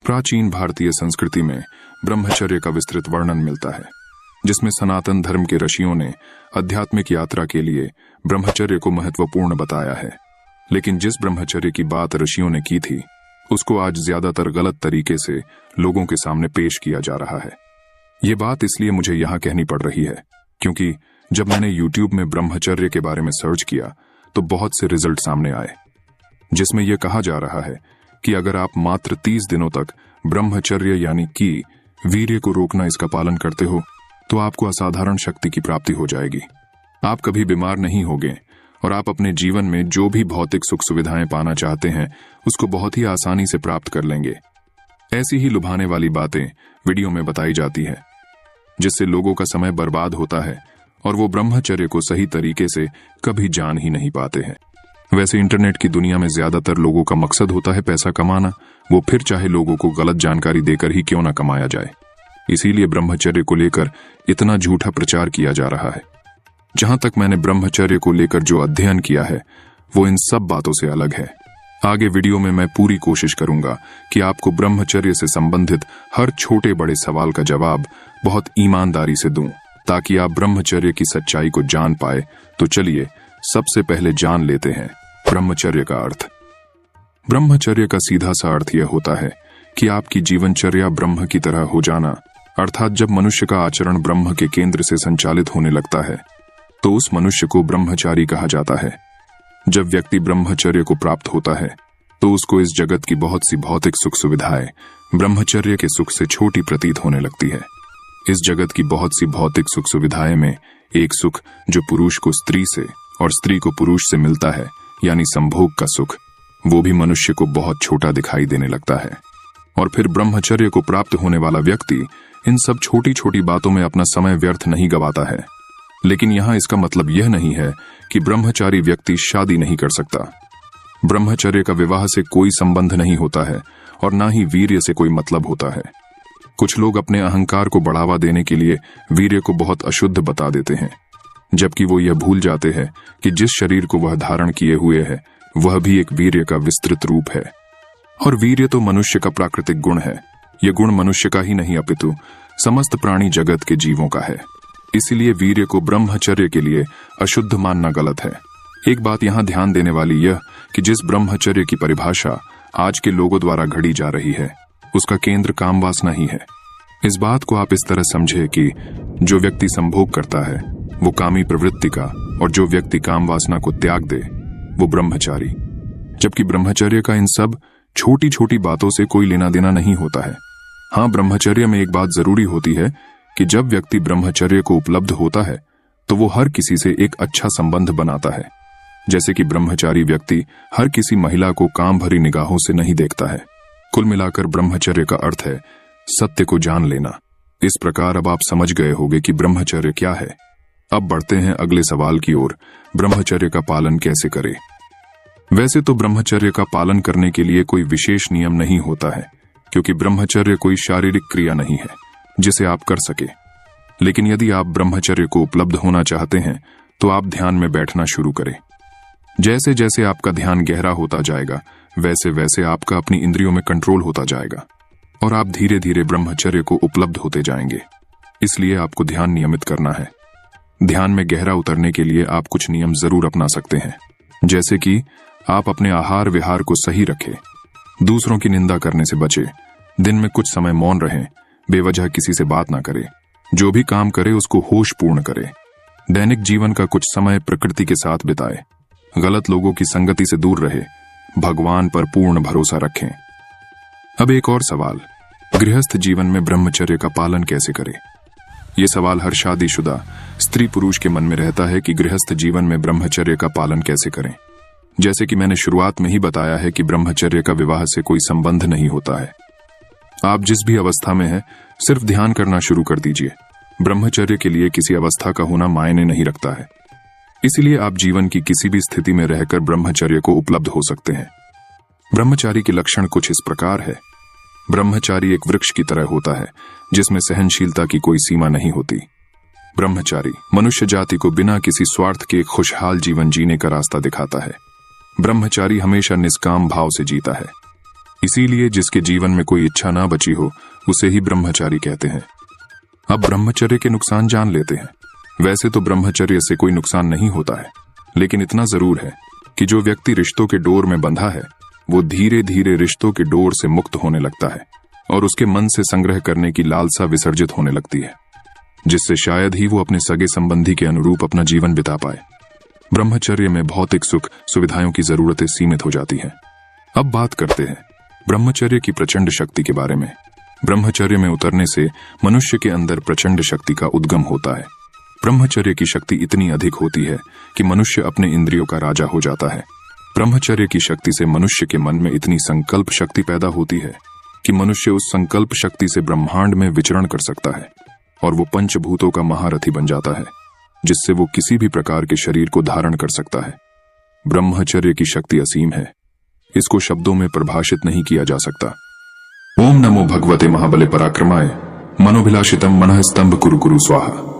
प्राचीन भारतीय संस्कृति में ब्रह्मचर्य का विस्तृत वर्णन मिलता है, जिसमें सनातन धर्म के ऋषियों ने आध्यात्मिक यात्रा के लिए ब्रह्मचर्य को महत्वपूर्ण बताया है। लेकिन जिस ब्रह्मचर्य की बात ऋषियों ने की थी, उसको आज ज्यादातर गलत तरीके से लोगों के सामने पेश किया जा रहा है। ये बात इसलिए मुझे यहाँ कहनी पड़ रही है क्योंकि जब मैंने YouTube में ब्रह्मचर्य के बारे में सर्च किया तो बहुत से रिजल्ट सामने आए, जिसमें यह कहा जा रहा है कि अगर आप मात्र 30 दिनों तक ब्रह्मचर्य यानी कि वीर्य को रोकना इसका पालन करते हो तो आपको असाधारण शक्ति की प्राप्ति हो जाएगी। आप कभी बीमार नहीं होंगे और आप अपने जीवन में जो भी भौतिक सुख सुविधाएं पाना चाहते हैं उसको बहुत ही आसानी से प्राप्त कर लेंगे। ऐसी ही लुभाने वाली बातें वीडियो में बताई जाती है, जिससे लोगों का समय बर्बाद होता है और वो ब्रह्मचर्य को सही तरीके से कभी जान ही नहीं पाते हैं। वैसे इंटरनेट की दुनिया में ज्यादातर लोगों का मकसद होता है पैसा कमाना, वो फिर चाहे लोगों को गलत जानकारी देकर ही क्यों ना कमाया जाए। इसीलिए ब्रह्मचर्य को लेकर इतना झूठा प्रचार किया जा रहा है। जहां तक मैंने ब्रह्मचर्य को लेकर जो अध्ययन किया है वो इन सब बातों से अलग है। आगे वीडियो में मैं पूरी कोशिश करूंगा कि आपको ब्रह्मचर्य से संबंधित हर छोटे बड़े सवाल का जवाब बहुत ईमानदारी से दूं, ताकि आप ब्रह्मचर्य की सच्चाई को जान पाए। तो चलिए सबसे पहले जान लेते हैं ब्रह्मचर्य का अर्थ। ब्रह्मचर्य का सीधा सा अर्थ यह होता है कि आपकी जीवनचर्या ब्रह्म की तरह हो जाना, अर्थात जब मनुष्य का आचरण ब्रह्म के केंद्र से संचालित होने लगता है तो उस मनुष्य को ब्रह्मचारी कहा जाता है। जब व्यक्ति ब्रह्मचर्य को प्राप्त होता है तो उसको इस जगत की बहुत सी भौतिक सुख सुविधाएं ब्रह्मचर्य के सुख से छोटी प्रतीत होने लगती है। इस जगत की बहुत सी भौतिक सुख सुविधाएं में एक सुख जो पुरुष को स्त्री से और स्त्री को पुरुष से मिलता है, यानी संभोग का सुख, वो भी मनुष्य को बहुत छोटा दिखाई देने लगता है। और फिर ब्रह्मचर्य को प्राप्त होने वाला व्यक्ति इन सब छोटी छोटी बातों में अपना समय व्यर्थ नहीं गवाता है। लेकिन यहाँ इसका मतलब यह नहीं है कि ब्रह्मचारी व्यक्ति शादी नहीं कर सकता। ब्रह्मचर्य का विवाह से कोई संबंध नहीं होता है और ना ही वीर्य से कोई मतलब होता है। कुछ लोग अपने अहंकार को बढ़ावा देने के लिए वीर्य को बहुत अशुद्ध बता देते हैं, जबकि वो यह भूल जाते हैं कि जिस शरीर को वह धारण किए हुए है वह भी एक वीर्य का विस्तृत रूप है। और वीर्य तो मनुष्य का प्राकृतिक गुण है। यह गुण मनुष्य का ही नहीं अपितु समस्त प्राणी जगत के जीवों का है। इसीलिए वीर्य को ब्रह्मचर्य के लिए अशुद्ध मानना गलत है। एक बात यहाँ ध्यान देने वाली यह कि जिस ब्रह्मचर्य की परिभाषा आज के लोगों द्वारा घड़ी जा रही है उसका केंद्र काम वासना ही है। इस बात को आप इस तरह समझे कि जो व्यक्ति संभोग करता है वो कामी प्रवृत्ति का, और जो व्यक्ति काम वासना को त्याग दे वो ब्रह्मचारी। जबकि ब्रह्मचर्य का इन सब छोटी छोटी बातों से कोई लेना देना नहीं होता है। हाँ, ब्रह्मचर्य में एक बात जरूरी होती है कि जब व्यक्ति ब्रह्मचर्य को उपलब्ध होता है तो वो हर किसी से एक अच्छा संबंध बनाता है। जैसे कि ब्रह्मचारी व्यक्ति हर किसी महिला को काम भरी निगाहों से नहीं देखता है। कुल मिलाकर ब्रह्मचर्य का अर्थ है सत्य को जान लेना। इस प्रकार अब आप समझ गए होंगे कि ब्रह्मचर्य क्या है। अब बढ़ते हैं अगले सवाल की ओर, ब्रह्मचर्य का पालन कैसे करें। वैसे तो ब्रह्मचर्य का पालन करने के लिए कोई विशेष नियम नहीं होता है, क्योंकि ब्रह्मचर्य कोई शारीरिक क्रिया नहीं है जिसे आप कर सके। लेकिन यदि आप ब्रह्मचर्य को उपलब्ध होना चाहते हैं तो आप ध्यान में बैठना शुरू करें। जैसे जैसे आपका ध्यान गहरा होता जाएगा वैसे वैसे आपका अपनी इंद्रियों में कंट्रोल होता जाएगा और आप धीरे धीरे ब्रह्मचर्य को उपलब्ध होते जाएंगे। इसलिए आपको ध्यान नियमित करना है। ध्यान में गहरा उतरने के लिए आप कुछ नियम जरूर अपना सकते हैं, जैसे कि आप अपने आहार विहार को सही रखें, दूसरों की निंदा करने से बचे, दिन में कुछ समय मौन रहें, बेवजह किसी से बात ना करें, जो भी काम करे उसको होश पूर्ण करे, दैनिक जीवन का कुछ समय प्रकृति के साथ बिताए, गलत लोगों की संगति से दूर रहे, भगवान पर पूर्ण भरोसा रखें। अब एक और सवाल, गृहस्थ जीवन में ब्रह्मचर्य का पालन कैसे करें। यह सवाल हर शादीशुदा स्त्री पुरुष के मन में रहता है कि गृहस्थ जीवन में ब्रह्मचर्य का पालन कैसे करें। जैसे कि मैंने शुरुआत में ही बताया है कि ब्रह्मचर्य का विवाह से कोई संबंध नहीं होता है। आप जिस भी अवस्था में हैं सिर्फ ध्यान करना शुरू कर दीजिए। ब्रह्मचर्य के लिए किसी अवस्था का होना मायने नहीं रखता है। इसीलिए आप जीवन की किसी भी स्थिति में रहकर ब्रह्मचर्य को उपलब्ध हो सकते हैं। ब्रह्मचारी के लक्षण कुछ इस प्रकार है। ब्रह्मचारी एक वृक्ष की तरह होता है जिसमें सहनशीलता की कोई सीमा नहीं होती। ब्रह्मचारी मनुष्य जाति को बिना किसी स्वार्थ के खुशहाल जीवन जीने का रास्ता दिखाता है। ब्रह्मचारी हमेशा निष्काम भाव से जीता है। इसीलिए जिसके जीवन में कोई इच्छा ना बची हो उसे ही ब्रह्मचारी कहते हैं। अब ब्रह्मचर्य के नुकसान जान लेते हैं। वैसे तो ब्रह्मचर्य से कोई नुकसान नहीं होता है, लेकिन इतना जरूर है कि जो व्यक्ति रिश्तों के डोर में बंधा है वो धीरे धीरे रिश्तों के डोर से मुक्त होने लगता है और उसके मन से संग्रह करने की लालसा विसर्जित होने लगती है, जिससे शायद ही वो अपने सगे संबंधी के अनुरूप अपना जीवन बिता पाए। ब्रह्मचर्य में भौतिक सुख सुविधाओं की जरूरतें सीमित हो जाती हैं। अब बात करते हैं ब्रह्मचर्य की प्रचंड शक्ति के बारे में। ब्रह्मचर्य में उतरने से मनुष्य के अंदर प्रचंड शक्ति का उद्गम होता है। ब्रह्मचर्य की शक्ति इतनी अधिक होती है कि मनुष्य अपने इंद्रियों का राजा हो जाता है। ब्रह्मचर्य की शक्ति से मनुष्य के मन में इतनी संकल्प शक्ति पैदा होती है कि मनुष्य उस संकल्प शक्ति से ब्रह्मांड में विचरण कर सकता है और वो पंचभूतों का महारथी बन जाता है, जिससे वो किसी भी प्रकार के शरीर को धारण कर सकता है। ब्रह्मचर्य की शक्ति असीम है, इसको शब्दों में परिभाषित नहीं किया जा सकता। ओम नमो भगवते महाबले पराक्रमाय मनोभिलाषितम मनः स्तंभ कुरु कुरु स्वाहा।